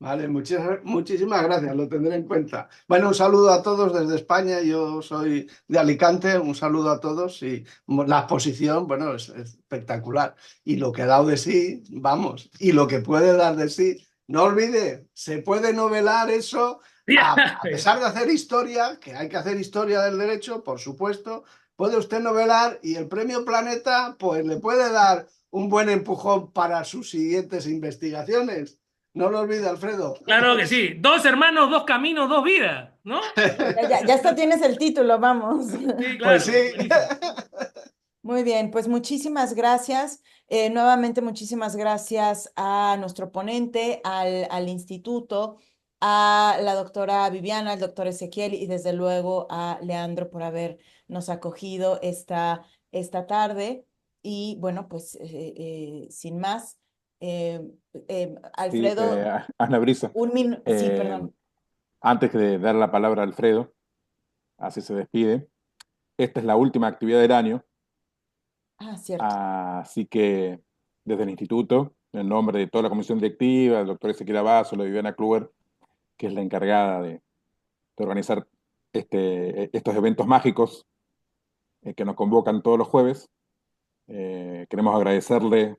Vale, muchísimas gracias, lo tendré en cuenta. Bueno, un saludo a todos desde España, yo soy de Alicante, un saludo a todos y la exposición, bueno, es espectacular. Y lo que ha dado de sí, vamos, y lo que puede dar de sí, no olvide, se puede novelar eso, a pesar de hacer historia, que hay que hacer historia del derecho, por supuesto, puede usted novelar y el premio Planeta, pues le puede dar un buen empujón para sus siguientes investigaciones. No lo olvide, Alfredo. Claro que sí. Dos hermanos, dos caminos, dos vidas, ¿no? Ya hasta tienes el título, vamos. Sí, Pues claro. sí. Buenísimo. Muy bien, pues muchísimas gracias. Nuevamente, muchísimas gracias a nuestro ponente, al instituto, a la doctora Viviana, al doctor Ezequiel y desde luego a Leandro por habernos acogido esta tarde. Y bueno, pues sin más, eh, Sí, Alfredo, Ana Brisa, un minuto, sí, eh, perdón. antes de dar la palabra a Alfredo, así se despide. Esta es la última actividad del año, Ah, cierto. así que desde el instituto, en nombre de toda la comisión directiva, el doctor Ezequiel Abazo, la Viviana Kluwer, que es la encargada de organizar estos eventos mágicos que nos convocan todos los jueves, queremos agradecerle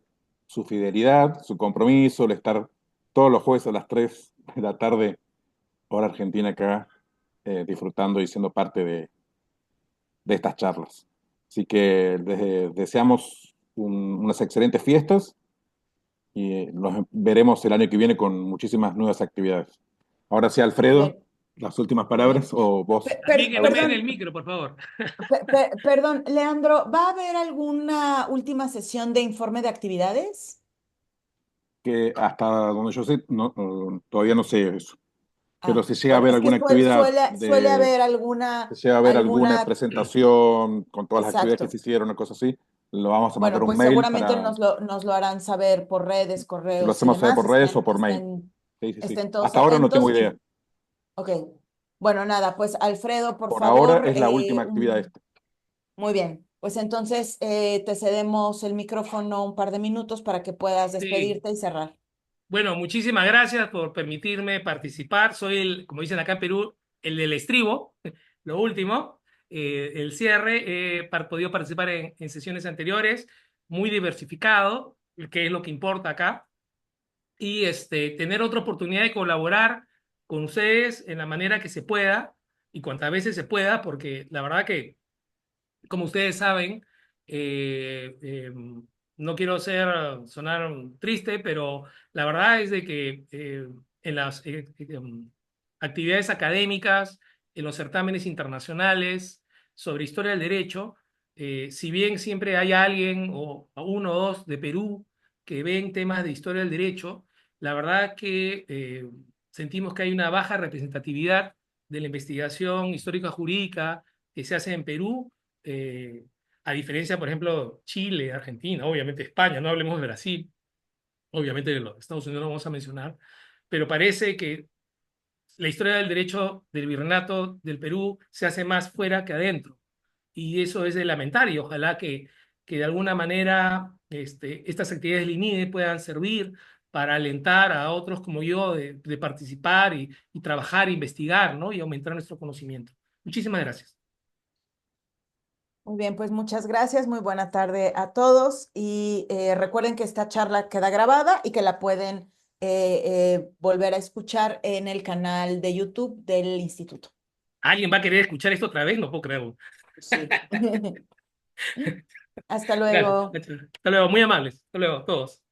su fidelidad, su compromiso, el estar todos los jueves a las 3 de la tarde, hora argentina acá, disfrutando y siendo parte de estas charlas. Así que deseamos unas excelentes fiestas y nos veremos el año que viene con muchísimas nuevas actividades. Ahora sí, Alfredo, Bien, las últimas bien. palabras o vos. Así que no me den el Perdón, micro, por favor. Perdón, Leandro, ¿va a haber alguna última sesión de informe de actividades? Que hasta donde yo sé, todavía no sé eso. Pero Ah, si llega a bueno, haber es que alguna actividad suele haber si llega a haber alguna alguna, presentación con todas las actividades que se exacto. hicieron o cosas así, lo vamos a mandar Bueno, un pues mail seguramente para, nos lo harán saber por redes, lo correos y hacemos saber demás. por redes o por mail. Sí, sí, sí. Estén todos Hasta ahora no tengo atentos idea. y, ok. Bueno, nada, pues Alfredo, por Por ahora favor, es la última actividad esta. muy bien. Pues entonces te cedemos el micrófono un par de minutos para que puedas Sí. despedirte y cerrar. Bueno, muchísimas gracias por permitirme participar. Soy como dicen acá en Perú, el del estribo, lo último, el cierre. He podido participar en sesiones anteriores, muy diversificado, que es lo que importa acá, y tener otra oportunidad de colaborar con ustedes en la manera que se pueda y cuantas veces se pueda, porque la verdad que como ustedes saben, eh, eh, no quiero sonar triste, pero la verdad es de que en las actividades académicas, en los certámenes internacionales sobre historia del derecho, si bien siempre hay alguien o uno o dos de Perú que ven temas de historia del derecho, la verdad que sentimos que hay una baja representatividad de la investigación histórica jurídica que se hace en Perú, eh, a diferencia, por ejemplo, Chile, Argentina, obviamente España, no hablemos de Brasil, obviamente de los Estados Unidos no vamos a mencionar, pero parece que la historia del derecho del virreinato del Perú se hace más fuera que adentro. Y eso es de lamentar y ojalá que de alguna manera estas actividades del INIDE puedan servir para alentar a otros como yo de participar y trabajar, investigar, ¿no? Y aumentar nuestro conocimiento. Muchísimas gracias. Muy bien, pues muchas gracias, muy buena tarde a todos y recuerden que esta charla queda grabada y que la pueden volver a escuchar en el canal de YouTube del instituto. ¿Alguien va a querer escuchar esto otra vez? No puedo creerlo. Sí. Hasta Gracias. luego. Hasta luego. Muy amables. Hasta luego, todos.